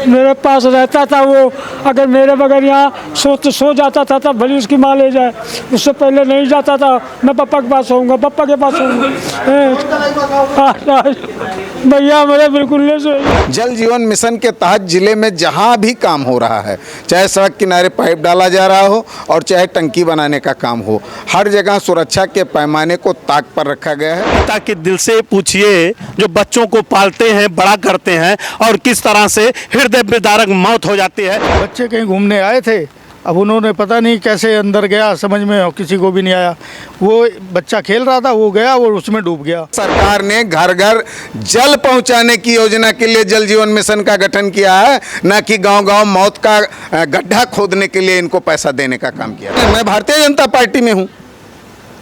मेरे पास रहता था वो। अगर मेरे बगैर यहाँ सो जाता था तब भले उसकी माँ ले जाए, उससे पहले नहीं जाता था। मैं पापा के पास होऊंगा, पापा के पास होऊंगा। भैया मेरे बिल्कुल नहीं सोए। जल जीवन मिशन के तहत जिले में जहां भी काम हो रहा है, चाहे सड़क किनारे पाइप डाला जा रहा हो और चाहे टंकी बनाने का काम हो, हर जगह सुरक्षा के पैमाने को ताक पर रखा गया है। पिता के दिल से पूछिए जो बच्चों को पालते हैं, बड़ा करते हैं और किस तरह से हृदय विदारक मौत हो जाती है। बच्चे कहीं घूमने आए थे, अब उन्होंने पता नहीं कैसे अंदर गया, समझ में किसी को भी नहीं आया। वो बच्चा खेल रहा था, वो गया और उसमें डूब गया। सरकार ने घर घर जल पहुंचाने की योजना के लिए जल जीवन मिशन का गठन किया है, न कि गांव-गांव मौत का गड्ढा खोदने के लिए इनको पैसा देने का काम किया। मैं भारतीय जनता पार्टी में हूं,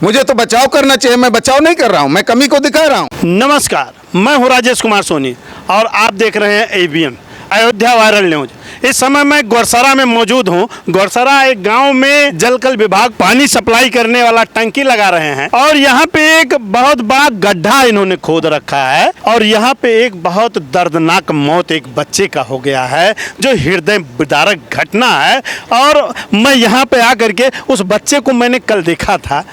मुझे तो बचाव करना चाहिए। मैं बचाव नहीं कर रहा हूं, मैं कमी को दिखा रहा हूं। नमस्कार, मैं हूं राजेश कुमार सोनी और आप देख रहे हैं ABN अयोध्या वायरल न्यूज। इस समय मैं गौरसरा में मौजूद हूं। गौरसरा एक गांव में जलकल विभाग पानी सप्लाई करने वाला टंकी लगा रहे हैं और यहां पे एक बहुत बड़ा गड्ढा इन्होंने खोद रखा है और यहां पे एक बहुत दर्दनाक मौत एक बच्चे का हो गया है, जो हृदय विदारक घटना है। और मैं यहां पे आकर के उस बच्चे को मैंने कल देखा था,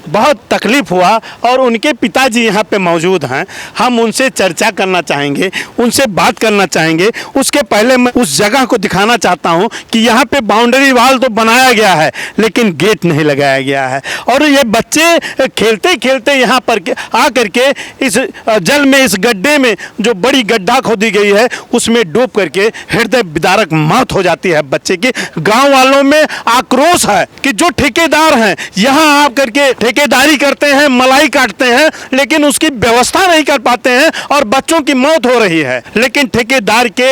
बहुत तकलीफ़ हुआ और उनके पिताजी यहाँ पे मौजूद हैं। हम उनसे चर्चा करना चाहेंगे, उनसे बात करना चाहेंगे। उसके पहले मैं उस जगह को दिखाना चाहता हूँ कि यहाँ पे बाउंड्री वाल तो बनाया गया है लेकिन गेट नहीं लगाया गया है और ये बच्चे खेलते खेलते यहाँ पर आ करके इस जल में, इस गड्ढे में जो बड़ी गड्ढा खोदी गई है उसमें डूब करके हृदय विदारक मौत हो जाती है बच्चे की। गाँव वालों में आक्रोश है कि जो ठेकेदार हैं यहाँ आ करके ठेकेदारी करते हैं, मलाई काटते हैं, लेकिन उसकी व्यवस्था नहीं कर पाते हैं और बच्चों की मौत हो रही है, लेकिन ठेकेदार के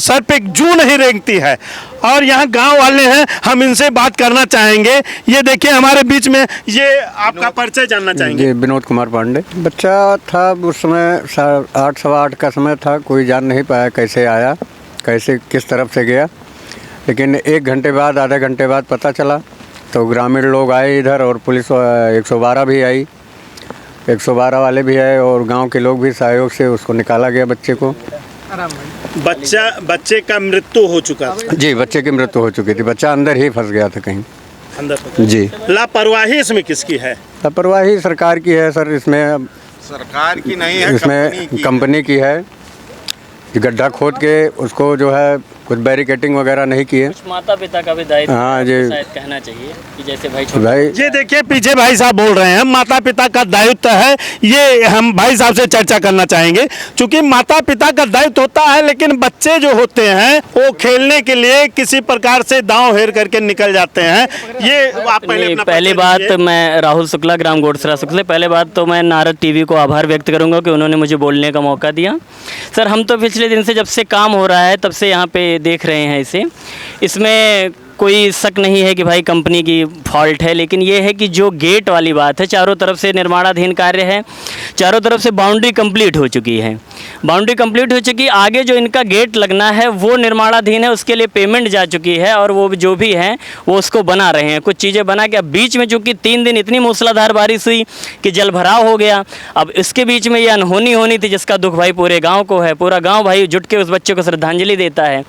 सर पे जू नहीं रेंगती है। और यहाँ गांव वाले हैं, हम इनसे बात करना चाहेंगे। ये देखिए हमारे बीच में, ये आपका परिचय जानना चाहेंगे। जी, विनोद कुमार पांडे। बच्चा था उस समय 8, सवा 8 का समय था। कोई जान नहीं पाया कैसे आया, कैसे किस तरफ से गया, लेकिन 1 घंटे बाद, आधे घंटे बाद पता चला तो ग्रामीण लोग आए इधर और पुलिस 112 भी आई, 112 वाले भी आए और गांव के लोग भी सहयोग से उसको निकाला गया बच्चे को। बच्चे का मृत्यु हो चुका था। जी, बच्चे की मृत्यु हो चुकी थी। बच्चा अंदर ही फंस गया था कहीं अंदर। जी, लापरवाही इसमें किसकी है? लापरवाही सरकार की है सर। इसमें सरकार की नहीं है, इसमें कंपनी की है। गड्ढा खोद के उसको जो है कुछ बैरिकेटिंग वगैरह नहीं किए। माता पिता का भी दायित्व हाँ जी, शायद कहना चाहिए कि जैसे भाई ये देखिए पीछे भाई साहब बोल रहे हैं माता पिता का दायित्व है। ये हम भाई साहब से चर्चा करना चाहेंगे, क्योंकि माता पिता का दायित्व होता है, लेकिन बच्चे जो होते हैं वो खेलने के लिए किसी प्रकार से दांव हेर करके निकल जाते हैं। ये आप पहली बात मैं राहुल शुक्ला, ग्राम गोडसरा शुक्ला। पहले बात तो मैं नारद टीवी को आभार व्यक्त करूंगा कि उन्होंने मुझे बोलने का मौका दिया। सर, हम तो पिछले दिन से, जब से काम हो रहा है तब से यहाँ पे देख रहे हैं इसे। इसमें कोई शक नहीं है कि भाई कंपनी की फॉल्ट है, लेकिन ये है कि जो गेट वाली बात है, चारों तरफ से निर्माणाधीन कार्य है, चारों तरफ से बाउंड्री कंप्लीट हो चुकी है। बाउंड्री कंप्लीट हो चुकी, आगे जो इनका गेट लगना है वो निर्माणाधीन है, उसके लिए पेमेंट जा चुकी है और वो जो भी है वो उसको बना रहे हैं। कुछ चीज़ें बना के, अब बीच में चूँकि 3 दिन इतनी मूसलाधार बारिश हुई कि जल भराव हो गया। अब इसके बीच में ये अनहोनी होनी थी जिसका दुख भाई पूरे गाँव को है। पूरा गाँव भाई जुट के उस बच्चे को श्रद्धांजलि देता है,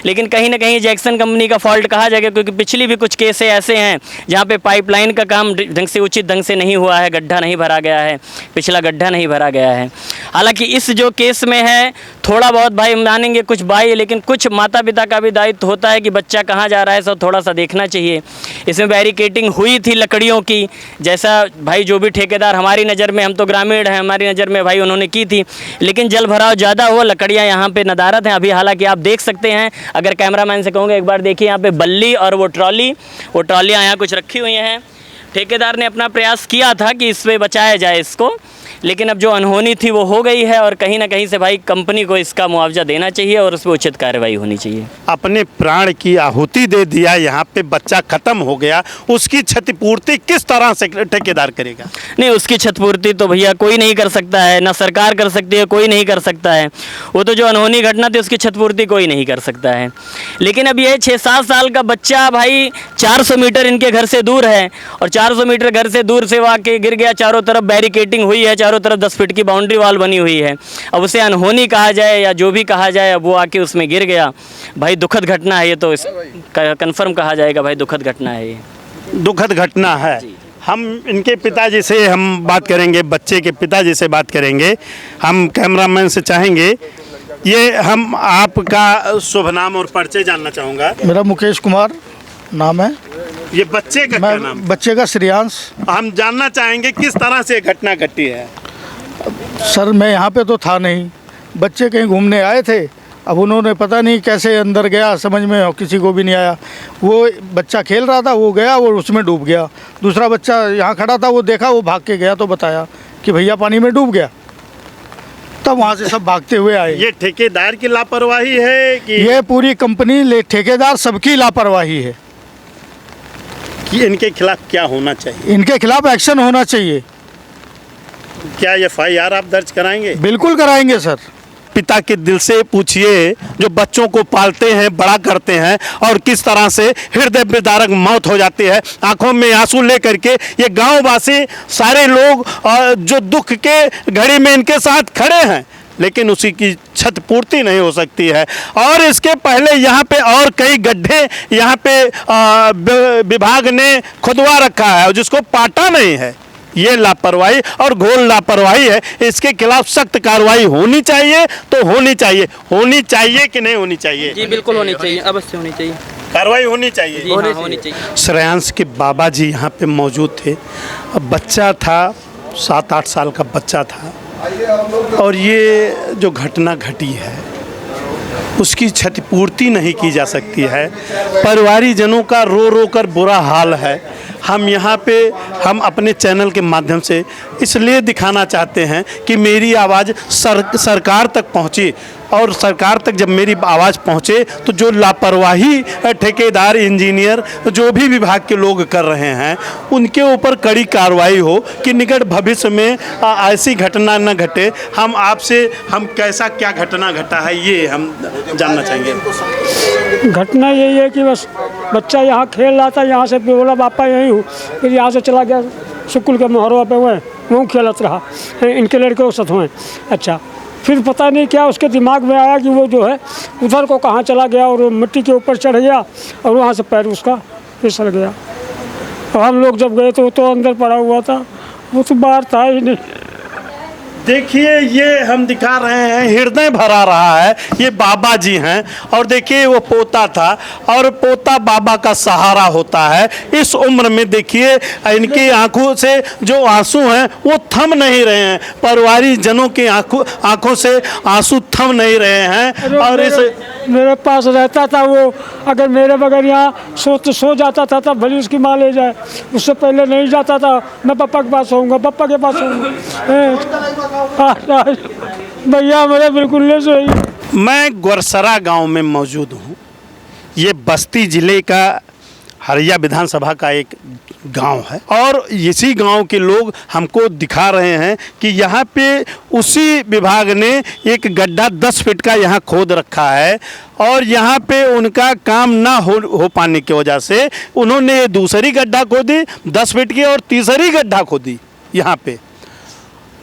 लेकिन कहीं ना कहीं जैक्सन कंपनी का फॉल्ट कहा जाएगा, क्योंकि पिछली भी कुछ केस ऐसे हैं जहाँ पे पाइपलाइन का काम ढंग से, उचित ढंग से नहीं हुआ है, गड्ढा नहीं भरा गया है, पिछला गड्ढा नहीं भरा गया है। हालांकि इस जो केस में है थोड़ा बहुत भाई मानेंगे कुछ भाई, लेकिन कुछ माता पिता का भी दायित्व होता है कि बच्चा कहाँ जा रहा है, सब थोड़ा सा देखना चाहिए। इसमें बैरिकेटिंग हुई थी लकड़ियों की, जैसा भाई जो भी ठेकेदार हमारी नज़र में, हम तो ग्रामीण हैं, हमारी नज़र में भाई उन्होंने की थी, लेकिन जल भराव ज़्यादा हुआ, लकड़ियाँ यहाँ पे नदारत हैं अभी। हालांकि आप देख सकते हैं, अगर कैमरामैन से कहूँगा एक बार देखिए, यहाँ पे बल्ली और वो ट्रॉलियाँ यहाँ कुछ रखी हुई हैं। ठेकेदार ने अपना प्रयास किया था कि इससे बचाया जाए इसको, लेकिन अब जो अनहोनी थी वो हो गई है और कहीं ना कहीं से भाई कंपनी को इसका मुआवजा देना चाहिए और उस पर उचित कार्रवाई होनी चाहिए। अपने प्राण की आहुति दे दिया, यहाँ पे बच्चा खत्म हो गया, उसकी क्षतिपूर्ति किस तरह से ठेकेदार करेगा? नहीं, उसकी क्षतिपूर्ति तो भैया कोई नहीं कर सकता है, ना सरकार कर सकती है, कोई नहीं कर सकता है। वो तो जो अनहोनी घटना थी उसकी क्षतिपूर्ति कोई नहीं कर सकता है। लेकिन अब ये 6-7 साल का बच्चा भाई 400 मीटर इनके घर से दूर है और 400 मीटर घर से दूर से वो आके गिर गया। चारों तरफ बैरिकेटिंग हुई है, चारों तरफ 10 फीट की बाउंड्री वॉल बनी हुई है। अब उसे अनहोनी कहा जाए या जो भी कहा जाए, अब वो आके उसमें गिर गया। भाई दुखद घटना है ये, तो कंफर्म कहा जाएगा भाई दुखद घटना है ये। दुखद घटना है। हम इनके पिताजी से हम बात करेंगे, बच्चे के पिताजी से बात करेंगे। हम कैमरामैन से चाहेंगे, ये हम आपका शुभ नाम और परिचय जानना चाहूँगा। मेरा मुकेश कुमार नाम है। ये बच्चे का क्या नाम? बच्चे का श्रेयांश। हम जानना चाहेंगे किस तरह से घटना घटी है। सर मैं यहाँ पे तो था नहीं, बच्चे कहीं घूमने आए थे। अब उन्होंने पता नहीं कैसे अंदर गया, समझ में किसी को भी नहीं आया। वो बच्चा खेल रहा था, वो गया और उसमें डूब गया। दूसरा बच्चा यहाँ खड़ा था, वो देखा, वो भाग के गया तो बताया कि भैया पानी में डूब गया। तब वहाँ से सब भागते हुए आए। ये ठेकेदार की लापरवाही है कि ये पूरी कंपनी, ठेकेदार सबकी लापरवाही है। कि इनके खिलाफ क्या होना चाहिए? इनके खिलाफ एक्शन होना चाहिए। क्या FIR आप दर्ज कराएंगे? बिल्कुल कराएंगे सर। पिता के दिल से पूछिए, जो बच्चों को पालते हैं, बड़ा करते हैं, और किस तरह से हृदय विदारक मौत हो जाती है। आंखों में आंसू लेकर के ये गांव वासी सारे लोग जो दुख के घड़ी में इनके साथ खड़े हैं, लेकिन उसी की छत पूर्ति नहीं हो सकती है। और इसके पहले यहाँ पे और कई गड्ढे यहाँ पे विभाग ने खुदवा रखा है, जिसको पाटा नहीं है। ये लापरवाही और घोर लापरवाही है। इसके खिलाफ सख्त कार्रवाई होनी चाहिए, तो होनी चाहिए। होनी चाहिए कि नहीं होनी चाहिए? जी बिल्कुल होनी चाहिए, अवश्य होनी चाहिए, कार्रवाई होनी चाहिए। जी हाँ, होनी चाहिए। श्रेयांश के बाबा जी यहाँ पे मौजूद थे। अब बच्चा था, 7-8 साल का बच्चा था, और ये जो घटना घटी है उसकी क्षतिपूर्ति नहीं की जा सकती है। परिवारीजनों का रो रो कर बुरा हाल है। हम यहाँ पे हम अपने चैनल के माध्यम से इसलिए दिखाना चाहते हैं कि मेरी आवाज़ सरकार तक पहुँची, और सरकार तक जब मेरी आवाज़ पहुँचे तो जो लापरवाही ठेकेदार, इंजीनियर, जो भी विभाग के लोग कर रहे हैं, उनके ऊपर कड़ी कार्रवाई हो कि निकट भविष्य में ऐसी घटना न घटे। हम आपसे कैसा क्या घटना घटा है ये हम जानना चाहेंगे। घटना यही है कि बस बच्चा यहाँ खेल रहा था, यहाँ से बोला पापा यहीं हूँ, फिर यहाँ से चला गया स्कूल के मोहरवा पे हुए, वहाँ खेलत रहा, इनके लड़के के साथ हुए। अच्छा, फिर पता नहीं क्या उसके दिमाग में आया कि वो जो है उधर को कहाँ चला गया, और मिट्टी के ऊपर चढ़ गया, और वहाँ से पैर उसका फिसल गया। और हम लोग जब गए तो वो तो अंदर पड़ा हुआ था, वो तो बाहर था ही नहीं। देखिए, ये हम दिखा रहे हैं, हृदय भरा रहा है। ये बाबा जी हैं, और देखिए वो पोता था, और पोता बाबा का सहारा होता है। इस उम्र में देखिए इनकी आंखों से जो आंसू हैं वो थम नहीं रहे हैं। परिवारीजनों की आंखों से आंसू थम नहीं रहे हैं। और इस मेरे पास रहता था वो, अगर मेरे बगैर यहाँ सो जाता था तब भले उसकी माँ ले जाए, उससे पहले नहीं जाता था। मैं पापा के पास होऊंगा, पापा के पास होऊंगा। भैया मेरे बिल्कुल नहीं सही। मैं गोरसरा गांव में मौजूद हूं। ये बस्ती जिले का हरिया विधानसभा का एक गांव है, और इसी गांव के लोग हमको दिखा रहे हैं कि यहाँ पे उसी विभाग ने एक गड्ढा 10 फीट का यहाँ खोद रखा है, और यहाँ पे उनका काम ना हो पाने की वजह से उन्होंने दूसरी गड्ढा खोदी 10 फीट की, और तीसरी गड्ढा खोदी यहाँ पे।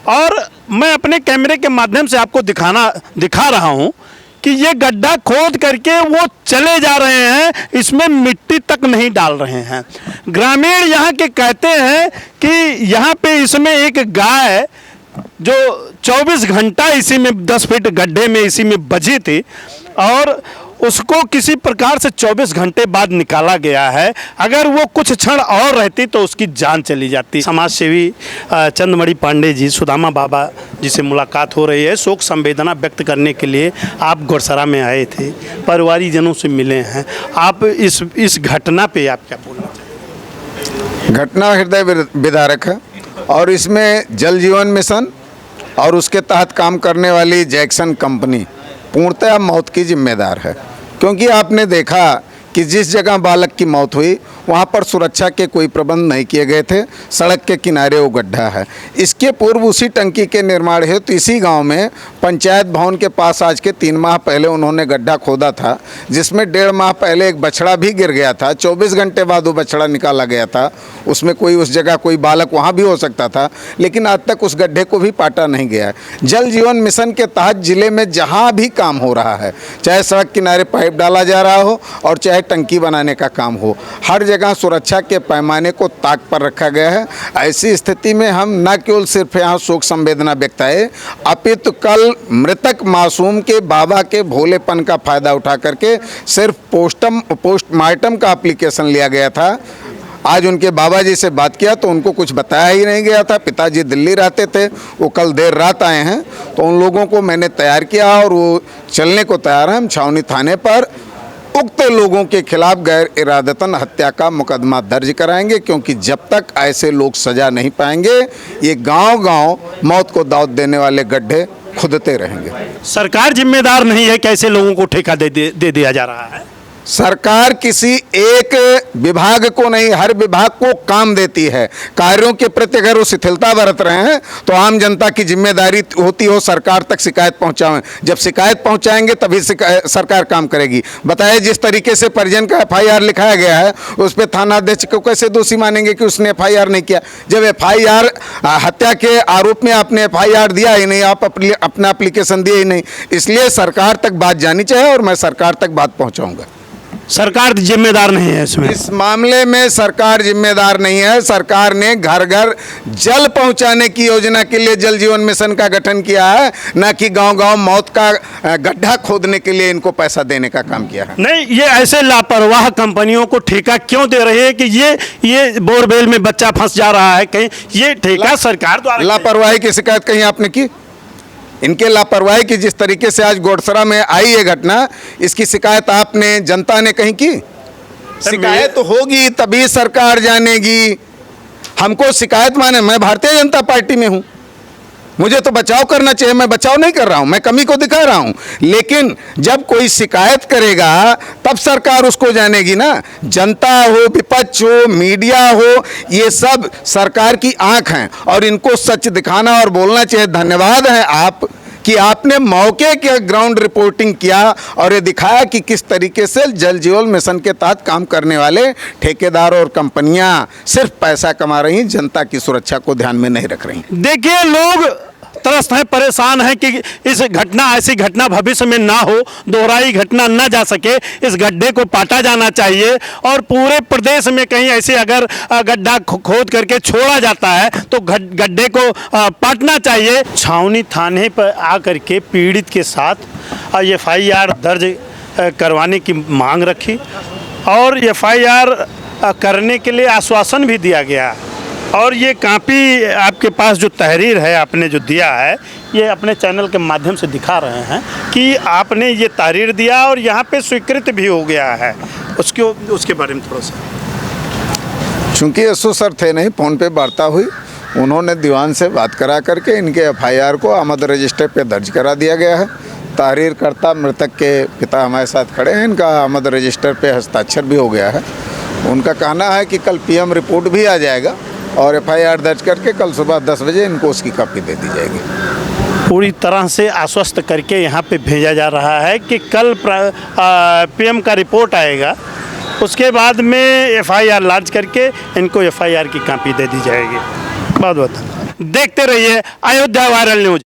और मैं अपने कैमरे के माध्यम से आपको दिखा रहा हूँ कि ये गड्ढा खोद करके वो चले जा रहे हैं, इसमें मिट्टी तक नहीं डाल रहे हैं। ग्रामीण यहाँ के कहते हैं कि यहाँ पे इसमें एक गाय जो 24 घंटा इसी में 10 फीट गड्ढे में इसी में बजी थी, और उसको किसी प्रकार से 24 घंटे बाद निकाला गया है। अगर वो कुछ क्षण और रहती तो उसकी जान चली जाती। समाज सेवी चंदमणि पांडे जी, सुदामा बाबा जी से मुलाकात हो रही है। शोक संवेदना व्यक्त करने के लिए आप गोरसरा में आए थे, परिवारीजनों से मिले हैं। आप इस घटना पे आप क्या बोलना चाहेंगे? घटना हृदय विदारक है, और इसमें जल जीवन मिशन और उसके तहत काम करने वाली जैक्सन कंपनी पूर्णतः मौत की जिम्मेदार है। क्योंकि आपने देखा कि जिस जगह बालक की मौत हुई वहाँ पर सुरक्षा के कोई प्रबंध नहीं किए गए थे। सड़क के किनारे वो गड्ढा है। इसके पूर्व उसी टंकी के निर्माण हेतु इसी गांव में पंचायत भवन के पास आज के 3 माह पहले उन्होंने गड्ढा खोदा था, जिसमें 1.5 माह पहले एक बछड़ा भी गिर गया था। 24 घंटे बाद वो बछड़ा निकाला गया था। उसमें कोई उस जगह कोई बालक वहाँ भी हो सकता था, लेकिन आज तक उस गड्ढे को भी पाटा नहीं गया है। जल जीवन मिशन के तहत जिले में जहाँ भी काम हो रहा है, चाहे सड़क किनारे पाइप डाला जा रहा हो और चाहे टंकी बनाने का काम हो, हर जगह सुरक्षा के पैमाने को ताक पर रखा गया है। ऐसी स्थिति में हम न केवल सिर्फ यहाँ शोक संवेदना व्यक्त है, अपितु कल मृतक मासूम के बाबा के भोलेपन का फायदा उठा करके सिर्फ पोस्टमार्टम का एप्लीकेशन लिया गया था। आज उनके बाबा जी से बात किया तो उनको कुछ बताया ही नहीं गया था। पिताजी दिल्ली रहते थे, वो कल देर रात आए हैं, तो उन लोगों को मैंने तैयार किया और वो चलने को तैयार हैं। हम छावनी थाने पर उक्त लोगों के खिलाफ गैर इरादतन हत्या का मुकदमा दर्ज कराएंगे, क्योंकि जब तक ऐसे लोग सजा नहीं पाएंगे ये गांव-गांव मौत को दावत देने वाले गड्ढे खुदते रहेंगे। सरकार जिम्मेदार नहीं है, कैसे लोगों को ठेका दे दिया जा रहा है? सरकार किसी एक विभाग को नहीं, हर विभाग को काम देती है। कार्यों के प्रति अगर वो शिथिलता बरत रहे हैं तो आम जनता की जिम्मेदारी होती हो सरकार तक शिकायत पहुंचाएं। जब शिकायत पहुंचाएंगे तभी सरकार काम करेगी। बताइए, जिस तरीके से परिजन का FIR लिखाया गया है उस पर थाना अध्यक्ष को कैसे दोषी मानेंगे कि उसने FIR नहीं किया? जब FIR हत्या के आरोप में आपने FIR दिया ही नहीं, आप अपना एप्लीकेशन दिए ही नहीं, इसलिए सरकार तक बात जानी चाहिए और मैं सरकार तक बात पहुँचाऊँगा। सरकार जिम्मेदार नहीं है इसमें? इस मामले में सरकार जिम्मेदार नहीं है। सरकार ने घर घर जल पहुंचाने की योजना के लिए जल जीवन मिशन का गठन किया है, न कि गांव-गांव मौत का गड्ढा खोदने के लिए इनको पैसा देने का काम किया है। नहीं, ये ऐसे लापरवाह कंपनियों को ठेका क्यों दे रहे हैं कि ये बोरवेल में बच्चा फंस जा रहा है? कहीं ये ठेका सरकार द्वारा? लापरवाही की शिकायत कहीं आपने की? इनके लापरवाही की जिस तरीके से आज गोडसरा में आई ये घटना, इसकी शिकायत आपने, जनता ने कहीं की? शिकायत तो होगी तभी सरकार जानेगी। हमको शिकायत माने, मैं भारतीय जनता पार्टी में हूं, मुझे तो बचाव करना चाहिए। मैं बचाव नहीं कर रहा हूं, मैं कमी को दिखा रहा हूं, लेकिन जब कोई शिकायत करेगा तब सरकार उसको जानेगी ना। जनता हो, विपक्ष हो, मीडिया हो, ये सब सरकार की आंख हैं और इनको सच दिखाना और बोलना चाहिए। धन्यवाद है आप कि आपने मौके के ग्राउंड रिपोर्टिंग किया और ये दिखाया कि किस तरीके से जल जीवन मिशन के तहत काम करने वाले ठेकेदार और कंपनियां सिर्फ पैसा कमा रही हैं, जनता की सुरक्षा को ध्यान में नहीं रख रही। देखिए, लोग त्रस्त हैं, परेशान हैं कि ऐसी घटना भविष्य में ना हो, दोहराई घटना ना जा सके। इस गड्ढे को पाटा जाना चाहिए और पूरे प्रदेश में कहीं ऐसे अगर गड्ढा खोद करके छोड़ा जाता है तो गड्ढे को पाटना चाहिए। छावनी थाने पर आकर के पीड़ित के साथ FIR दर्ज करवाने की मांग रखी और FIR करने के लिए आश्वासन भी दिया गया। और ये काफ़ी आपके पास जो तहरीर है आपने जो दिया है, ये अपने चैनल के माध्यम से दिखा रहे हैं कि आपने ये तहरीर दिया और यहाँ पे स्वीकृत भी हो गया है। उसके बारे में थोड़ा सा। चूँकि एसओ सर थे नहीं, फ़ोन पे वार्ता हुई, उन्होंने दीवान से बात करा करके इनके FIR को आमद रजिस्टर पे दर्ज करा दिया गया है। तहरीर करता मृतक के पिता हमारे साथ खड़े हैं, इनका आमद रजिस्टर पे हस्ताक्षर भी हो गया है। उनका कहना है कि कल PM रिपोर्ट भी आ जाएगा और FIR दर्ज करके कल सुबह 10 बजे इनको उसकी कॉपी दे दी जाएगी। पूरी तरह से आश्वस्त करके यहाँ पे भेजा जा रहा है कि कल PM का रिपोर्ट आएगा, उसके बाद में FIR लॉन्च करके इनको FIR की कॉपी दे दी जाएगी। बहुत बहुत देखते रहिए अयोध्या वायरल न्यूज।